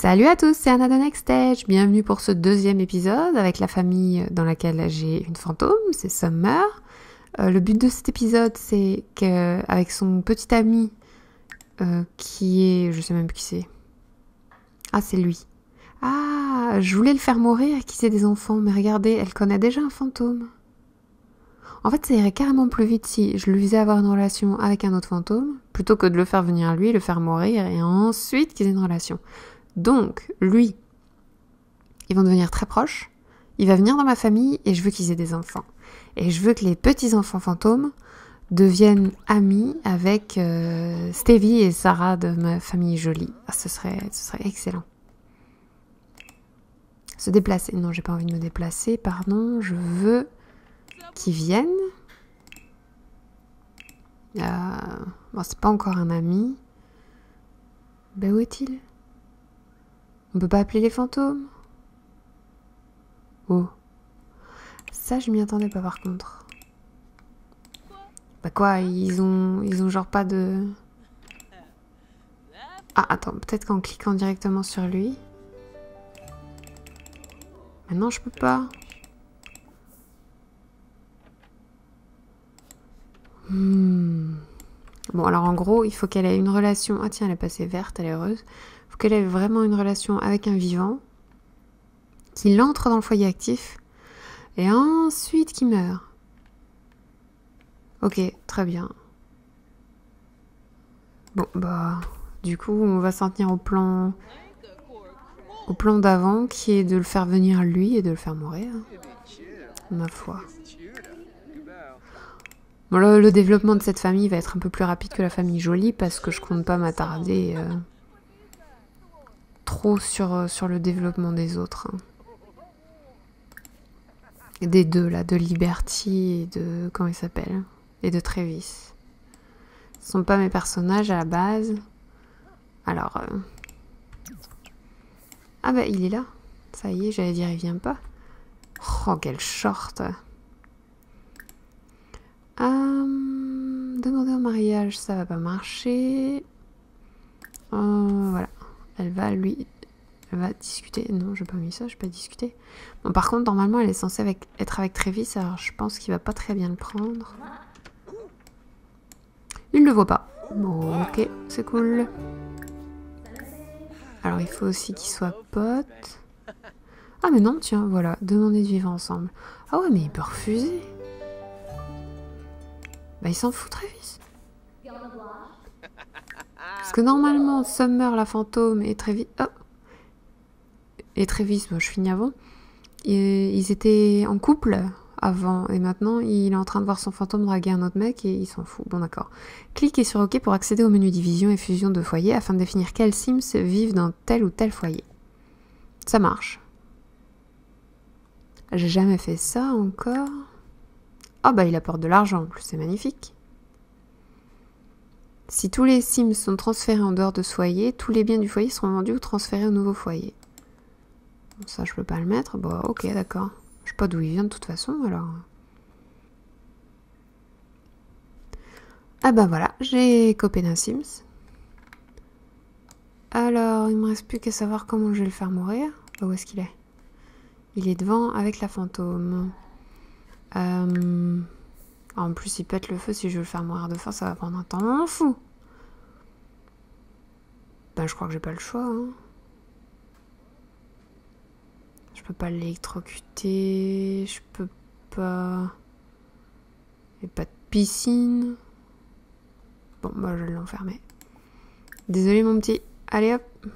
Salut à tous, c'est Anna de Next Stage. Bienvenue pour ce deuxième épisode avec la famille dans laquelle j'ai une fantôme, c'est Summer. Le but de cet épisode, c'est qu'avec son petit ami, qui est... je sais même plus qui c'est. Ah, c'est lui. Ah, je voulais le faire mourir et qu'il ait des enfants, mais regardez, elle connaît déjà un fantôme. En fait, ça irait carrément plus vite si je lui faisais avoir une relation avec un autre fantôme, plutôt que de le faire venir lui, le faire mourir, et ensuite qu'ils aient une relation. Donc, lui, ils vont devenir très proches, il va venir dans ma famille et je veux qu'ils aient des enfants. Et je veux que les petits-enfants fantômes deviennent amis avec Stevie et Sarah de ma famille jolie. Ah, ce serait excellent. Se déplacer. Non, j'ai pas envie de me déplacer, pardon, je veux qu'ils viennent. Bon, c'est pas encore un ami. Ben, où est-il ? On peut pas appeler les fantômes ? Oh. Ça, je m'y attendais pas par contre. Bah quoi, ils ont genre pas de... Ah, attends, peut-être qu'en cliquant directement sur lui... Maintenant, je peux pas. Bon, alors en gros, il faut qu'elle ait une relation... Ah tiens, elle est passée verte, elle est heureuse. Il faut qu'elle ait vraiment une relation avec un vivant, qu'il entre dans le foyer actif, et ensuite qu'il meurt. Ok, très bien. Bon, bah... Du coup, on va s'en tenir au plan d'avant, qui est de le faire venir lui et de le faire mourir. Ma foi. Bon, le développement de cette famille va être un peu plus rapide que la famille jolie, parce que je compte pas m'attarder trop sur le développement des autres. Hein. Des deux, là, de Liberty et de... Comment il s'appelle ? Et de Travis. Ce sont pas mes personnages à la base. Alors... Ah bah, il est là. Ça y est, j'allais dire, il vient pas. Oh, quel short. Demander en mariage, ça va pas marcher. Voilà. Elle va discuter. Non, j'ai pas mis ça, je peux pas discuter. Bon, par contre, normalement, elle est censée être avec Travis, alors je pense qu'il va pas très bien le prendre. Il ne le voit pas. Bon, ok, c'est cool. Alors, il faut aussi qu'ils soient potes. Ah, mais non, tiens, voilà, demander de vivre ensemble. Ah ouais, mais il peut refuser. Bah, il s'en fout, Travis. Parce que normalement, Summer, la fantôme, et Travis... Oh. Et Travis, bon, je finis avant. Ils étaient en couple avant, et maintenant, il est en train de voir son fantôme draguer un autre mec, et il s'en fout. Bon, d'accord. Cliquez sur OK pour accéder au menu division et fusion de foyer, afin de définir quels Sims vivent dans tel ou tel foyer. Ça marche. J'ai jamais fait ça encore. Ah bah, il apporte de l'argent, en plus, c'est magnifique. Si tous les Sims sont transférés en dehors de ce foyer, tous les biens du foyer seront vendus ou transférés au nouveau foyer. Bon, ça, je peux pas le mettre. Bon, ok, d'accord. Je sais pas d'où il vient de toute façon, alors. Ah bah voilà, j'ai copé d'un Sims. Alors, il me reste plus qu'à savoir comment je vais le faire mourir. Bah, où est-ce qu'il est ? Il est devant avec la fantôme. En plus, il pète le feu. Si je veux le faire mourir de faim, ça va prendre un temps fou. Ben, je crois que j'ai pas le choix. Hein. Je peux pas l'électrocuter. Je peux pas... Il n'y a pas de piscine. Bon, bah, je vais l'enfermer. Désolé, mon petit. Allez, hop.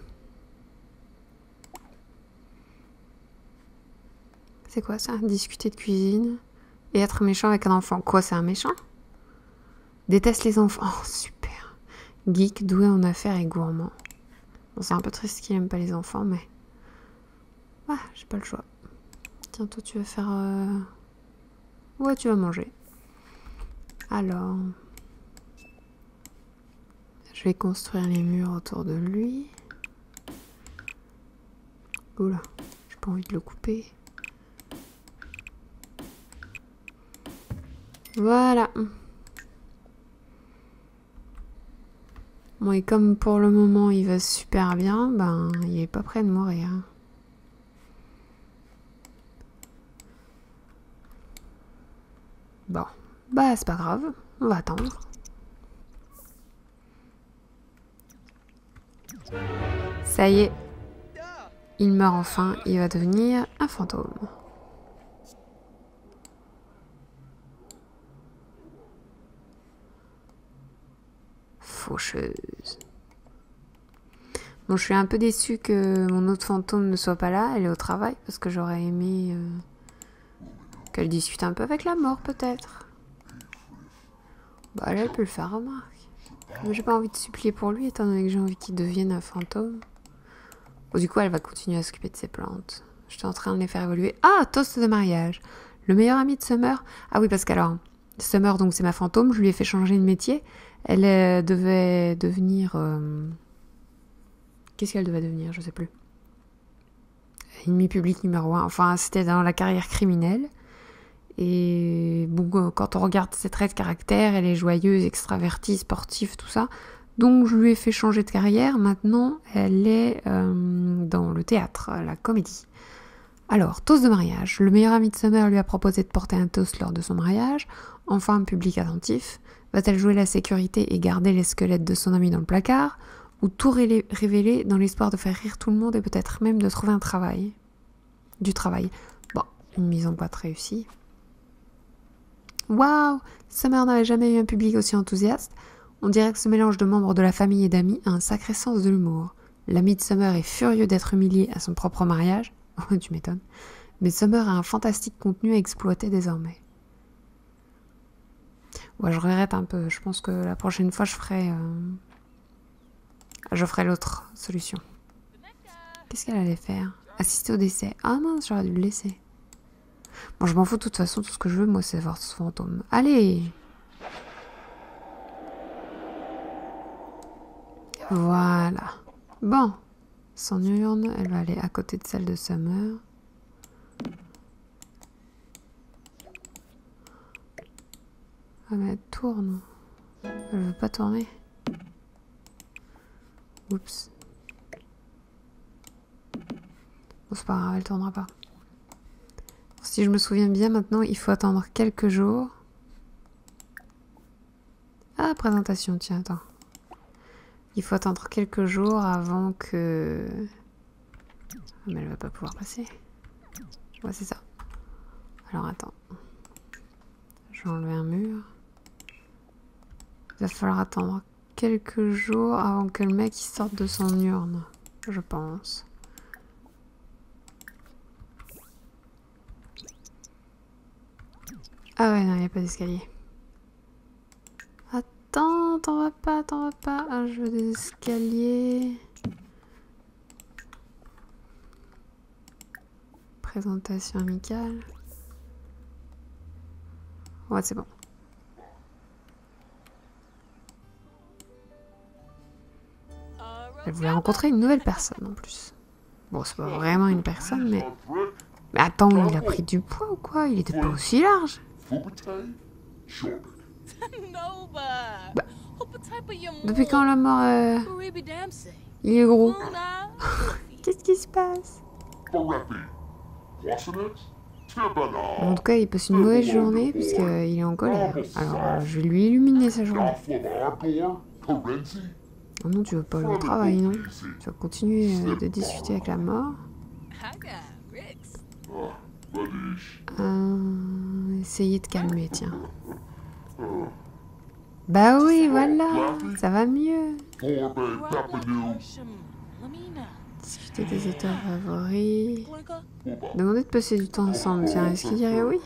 C'est quoi ça ? Discuter de cuisine et être méchant avec un enfant. Quoi, c'est un méchant ? Déteste les enfants. Oh, super. Geek, doué en affaires et gourmand. Bon, c'est un peu triste qu'il aime pas les enfants, mais... Ah, j'ai pas le choix. Tiens, toi, tu vas faire... Ouais, tu vas manger. Alors... Je vais construire les murs autour de lui. Oula, j'ai pas envie de le couper. Voilà. Bon, et comme pour le moment il va super bien, ben il est pas prêt de mourir. Bon, bah c'est pas grave, on va attendre. Ça y est, il meurt enfin, il va devenir un fantôme. Faucheuse. Bon, je suis un peu déçue que mon autre fantôme ne soit pas là, elle est au travail, parce que j'aurais aimé qu'elle discute un peu avec la mort, peut-être. Bah, elle peut le faire, remarque. Mais j'ai pas envie de supplier pour lui, étant donné que j'ai envie qu'il devienne un fantôme. Bon, du coup, elle va continuer à s'occuper de ses plantes. J'étais en train de les faire évoluer. Ah, toast de mariage. Le meilleur ami de Summer. Ah oui, parce qu'alors, Summer, donc c'est ma fantôme, je lui ai fait changer de métier. Elle devait devenir... Qu'est-ce qu'elle devait devenir? Je sais plus. Ennemi public numéro 1. Enfin, c'était dans la carrière criminelle. Et bon, quand on regarde ses traits de caractère, elle est joyeuse, extravertie, sportive, tout ça. Donc je lui ai fait changer de carrière. Maintenant, elle est dans le théâtre, la comédie. Alors, toast de mariage. Le meilleur ami de Summer lui a proposé de porter un toast lors de son mariage. Enfin, public attentif. Va-t-elle jouer la sécurité et garder les squelettes de son ami dans le placard? Ou tout révéler dans l'espoir de faire rire tout le monde et peut-être même de trouver du travail. Bon, une mise en boîte réussie. Waouh! Summer n'avait jamais eu un public aussi enthousiaste. On dirait que ce mélange de membres de la famille et d'amis a un sacré sens de l'humour. L'ami de Summer est furieux d'être humilié à son propre mariage. Oh, tu m'étonnes. Mais Summer a un fantastique contenu à exploiter désormais. Ouais, je regrette un peu. Je pense que la prochaine fois, je ferai l'autre solution. Qu'est-ce qu'elle allait faire? Assister au décès. Ah mince, j'aurais dû le laisser. Bon, je m'en fous de toute façon, tout ce que je veux, moi, c'est voir ce fantôme. Allez! Voilà. Bon. Son urne, elle va aller à côté de celle de Summer. Ah mais elle tourne. Elle veut pas tourner. Oups. Bon, c'est pas grave, elle tournera pas. Si je me souviens bien, maintenant, il faut attendre quelques jours. Ah, présentation, tiens, attends. Il faut attendre quelques jours avant que... Ah, mais elle va pas pouvoir passer. Ouais, c'est ça. Alors, attends. Je vais enlever un mur. Il va falloir attendre quelques jours avant que le mec il sorte de son urne, je pense. Ah ouais, non, il n'y a pas d'escalier. Attends, t'en vas pas. Ah, je veux des escaliers. Présentation amicale. Ouais, c'est bon. Elle voulait rencontrer une nouvelle personne en plus. Bon, c'est pas vraiment une personne, mais... Mais attends, il a pris du poids ou quoi? Il était pas aussi large. Bah, depuis quand la mort... Il est gros. Qu'est-ce qui se passe? En tout cas, il passe une mauvaise journée puisqu'il est en colère. Alors, je vais lui illuminer sa journée. Oh non, tu veux pas aller au travail, non? Tu vas continuer de discuter avec la mort. Essayez de calmer, tiens. Bah oui, voilà, ça va mieux. Discuter des auteurs favoris. Demandez de passer du temps ensemble, tiens, est-ce qu'il dirait oui?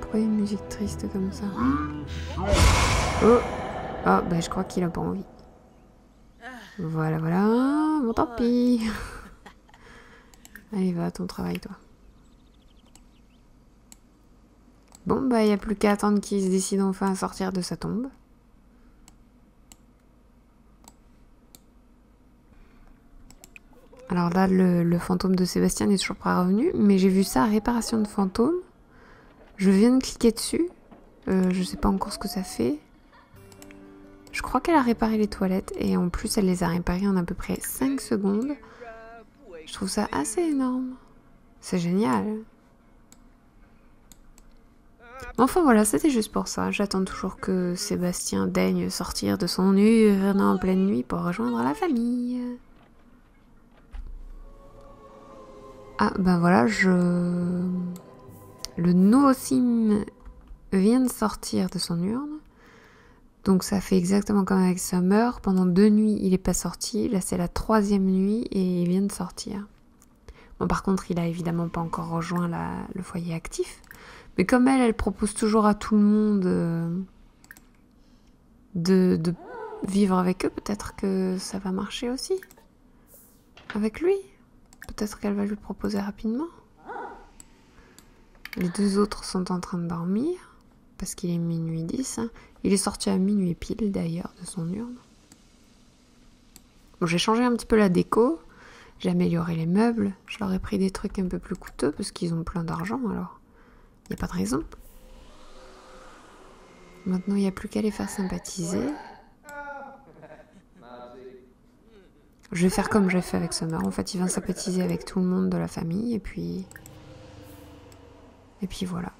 Pourquoi une musique triste comme ça? Oh! Oh, bah je crois qu'il a pas envie. Voilà. Bon, tant pis. Allez, va à ton travail, toi. Bon, bah, il n'y a plus qu'à attendre qu'il se décide enfin à sortir de sa tombe. Alors là, le fantôme de Sébastien n'est toujours pas revenu, mais j'ai vu ça, réparation de fantôme. Je viens de cliquer dessus. Je sais pas encore ce que ça fait. Je crois qu'elle a réparé les toilettes et en plus elle les a réparées en à peu près 5 secondes. Je trouve ça assez énorme. C'est génial. Enfin voilà, c'était juste pour ça. J'attends toujours que Sébastien daigne sortir de son urne en pleine nuit pour rejoindre la famille. Ah ben voilà, le nouveau sim vient de sortir de son urne. Donc ça fait exactement comme avec Summer. Pendant 2 nuits, il n'est pas sorti. Là, c'est la 3e nuit et il vient de sortir. Bon, par contre, il a évidemment pas encore rejoint le foyer actif. Mais comme elle propose toujours à tout le monde de vivre avec eux, peut-être que ça va marcher aussi. Avec lui. Peut-être qu'elle va lui proposer rapidement. Les 2 autres sont en train de dormir. Parce qu'il est minuit 10. Hein. Il est sorti à minuit pile d'ailleurs de son urne. Bon, j'ai changé un petit peu la déco. J'ai amélioré les meubles. Je leur ai pris des trucs un peu plus coûteux parce qu'ils ont plein d'argent alors. Il n'y a pas de raison. Maintenant, il n'y a plus qu'à les faire sympathiser. Je vais faire comme j'ai fait avec Summer. En fait, il va sympathiser avec tout le monde de la famille et puis voilà.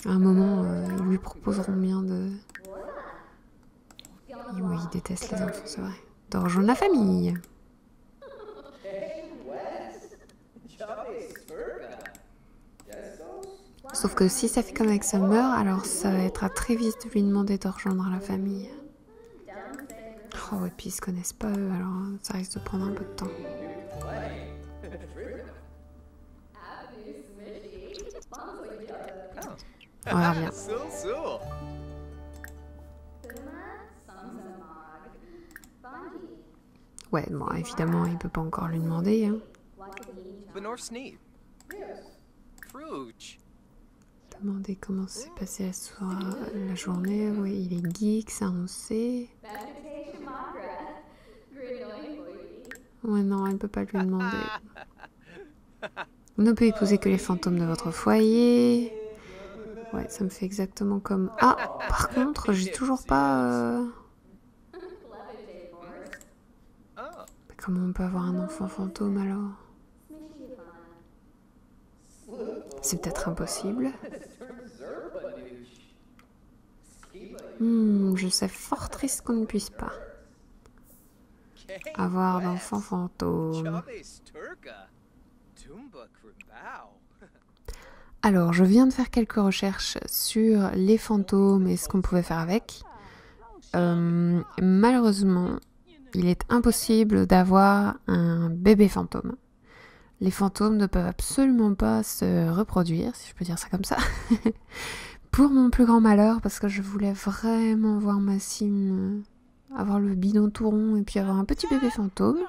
À un moment, ils lui proposeront bien de... Oui, il déteste les enfants, c'est vrai. De rejoindre la famille. Sauf que si ça fait comme avec Summer, alors ça va être à très vite de lui demander de rejoindre la famille. Oh, et puis ils se connaissent pas eux, alors ça risque de prendre un peu de temps. On verra bien. Ouais, bon, évidemment, il peut pas encore lui demander. Hein. Demander comment s'est passée la journée. Oui, il est geek, ça on sait. Ouais, non, elle peut pas lui demander. Vous ne pouvez épouser que les fantômes de votre foyer. Ouais, ça me fait exactement comme... Ah, par contre, j'ai toujours pas... Comment on peut avoir un enfant fantôme alors? C'est peut-être impossible. Je sais fort triste qu'on ne puisse pas avoir d'enfant fantôme. Alors, je viens de faire quelques recherches sur les fantômes et ce qu'on pouvait faire avec. Malheureusement, il est impossible d'avoir un bébé fantôme. Les fantômes ne peuvent absolument pas se reproduire, si je peux dire ça comme ça. Pour mon plus grand malheur, parce que je voulais vraiment voir ma sim avoir le bidon tout rond et puis avoir un petit bébé fantôme.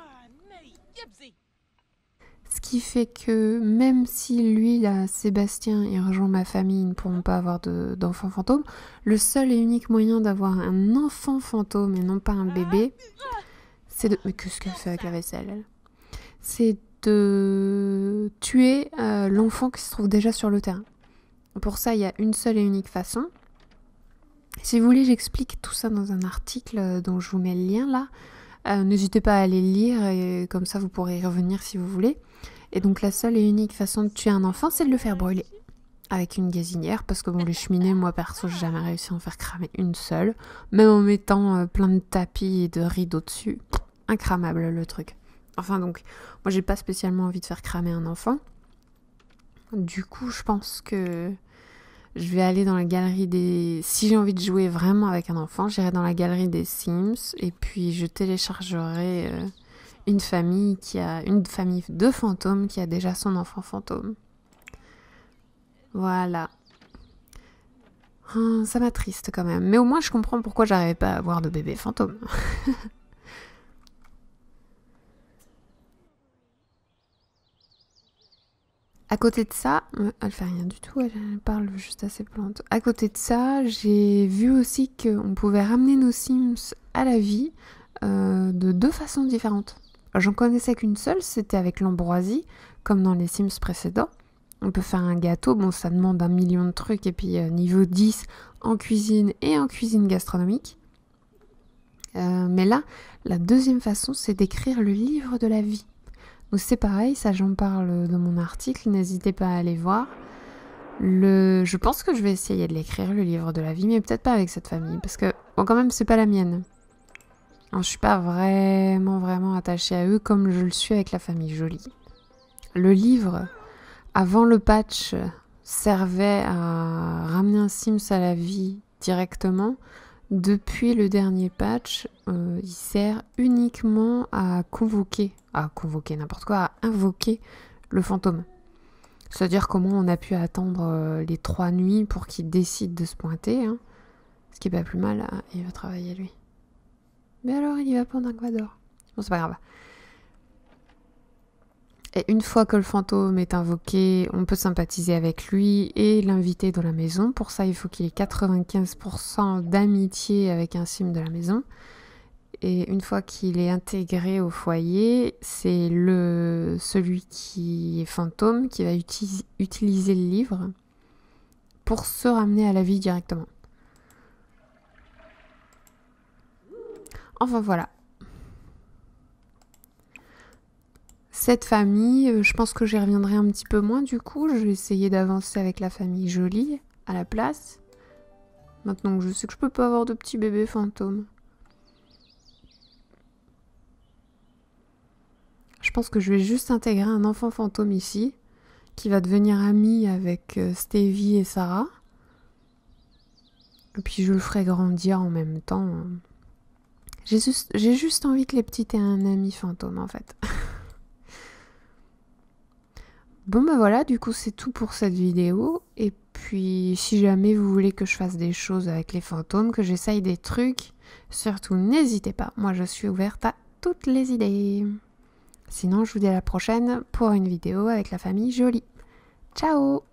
Ce qui fait que même si lui, là, Sébastien, il rejoint ma famille, ils ne pourront pas avoir d'enfant fantôme. Le seul et unique moyen d'avoir un enfant fantôme et non pas un bébé, c'est de... Mais qu'est-ce qu'elle fait avec la vaisselle, elle? C'est de tuer l'enfant qui se trouve déjà sur le terrain. Pour ça, il y a une seule et unique façon. Si vous voulez, j'explique tout ça dans un article dont je vous mets le lien là. N'hésitez pas à aller le lire et comme ça vous pourrez y revenir si vous voulez. Et donc la seule et unique façon de tuer un enfant, c'est de le faire brûler avec une gazinière, parce que bon, les cheminées, moi perso, j'ai jamais réussi à en faire cramer une seule, même en mettant plein de tapis et de rideaux dessus, incramable le truc. Enfin donc, moi j'ai pas spécialement envie de faire cramer un enfant. Du coup, je pense que je vais aller dans la galerie des... Si j'ai envie de jouer vraiment avec un enfant, j'irai dans la galerie des Sims et puis je téléchargerai une famille de fantômes qui a déjà son enfant fantôme. Voilà. Ça m'attriste quand même. Mais au moins, je comprends pourquoi j'arrivais pas à avoir de bébé fantôme. À côté de ça, elle fait rien du tout, elle parle juste à ses plantes. À côté de ça, j'ai vu aussi qu'on pouvait ramener nos Sims à la vie de 2 façons différentes. J'en connaissais qu'une seule, c'était avec l'ambroisie, comme dans les Sims précédents. On peut faire un gâteau, bon ça demande 1 million de trucs, et puis niveau 10 en cuisine et en cuisine gastronomique. Mais là, la deuxième façon, c'est d'écrire le livre de la vie. Donc c'est pareil, ça j'en parle dans mon article, n'hésitez pas à aller voir. Je pense que je vais essayer de l'écrire, le livre de la vie, mais peut-être pas avec cette famille, parce que bon, quand même c'est pas la mienne. Alors, je suis pas vraiment attachée à eux comme je le suis avec la famille Joly. Le livre, avant le patch, servait à ramener un Sims à la vie directement. Depuis le dernier patch, il sert uniquement à convoquer n'importe quoi, à invoquer le fantôme. C'est-à-dire comment on a pu attendre les 3 nuits pour qu'il décide de se pointer. Hein. Ce qui est pas plus mal, il va travailler lui. Mais alors il y va pendant Ecuador. Bon, c'est pas grave. Et une fois que le fantôme est invoqué, on peut sympathiser avec lui et l'inviter dans la maison. Pour ça, il faut qu'il ait 95% d'amitié avec un sim de la maison. Et une fois qu'il est intégré au foyer, c'est celui qui est fantôme qui va utiliser le livre pour se ramener à la vie directement. Enfin voilà. Cette famille, je pense que j'y reviendrai un petit peu moins du coup. Je vais essayer d'avancer avec la famille Joly à la place. Maintenant que je sais que je peux pas avoir de petit bébé fantôme. Je pense que je vais juste intégrer un enfant fantôme ici, qui va devenir ami avec Stevie et Sarah. Et puis je le ferai grandir en même temps. J'ai juste envie que les petits aient un ami fantôme en fait. Bon bah voilà, du coup c'est tout pour cette vidéo. Et puis si jamais vous voulez que je fasse des choses avec les fantômes, que j'essaye des trucs, surtout n'hésitez pas. Moi je suis ouverte à toutes les idées. Sinon je vous dis à la prochaine pour une vidéo avec la famille Joly. Ciao!